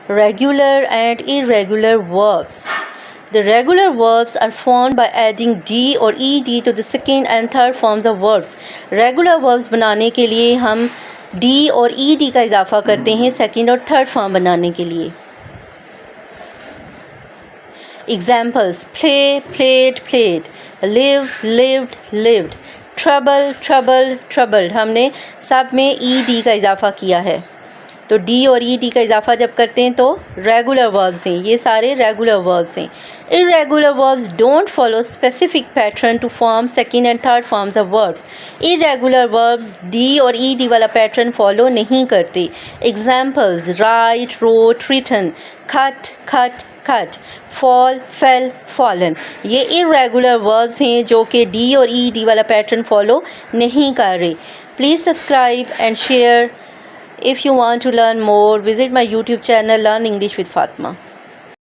regular and irregular verbs. The regular verbs are formed by adding d or ed to the second and third forms of verbs. Regular verbs बनाने के लिए हम d और ed का इजाफा करते हैं सेकंड और थर्ड फॉर्म बनाने के लिए. Examples: play, played, played, live, lived, lived, trouble, troubled, troubled. हमने सब में ed का इजाफा किया है. तो डी और ई डी का इजाफा जब करते हैं तो रेगुलर वर्ब्स हैं. ये सारे रेगुलर वर्ब्स हैं. Irregular verbs don't follow specific pattern to form second and third forms of verbs. Irregular verbs D और ई डी वाला पैटर्न फॉलो नहीं करते. Examples: write, wrote, written, cut, cut, cut, fall, fell, fallen. ये irregular verbs हैं जो कि D और E D वाला पैटर्न फॉलो नहीं कर रहे. Please subscribe and share. If you want to learn more, visit my YouTube channel Learn English with Fatima.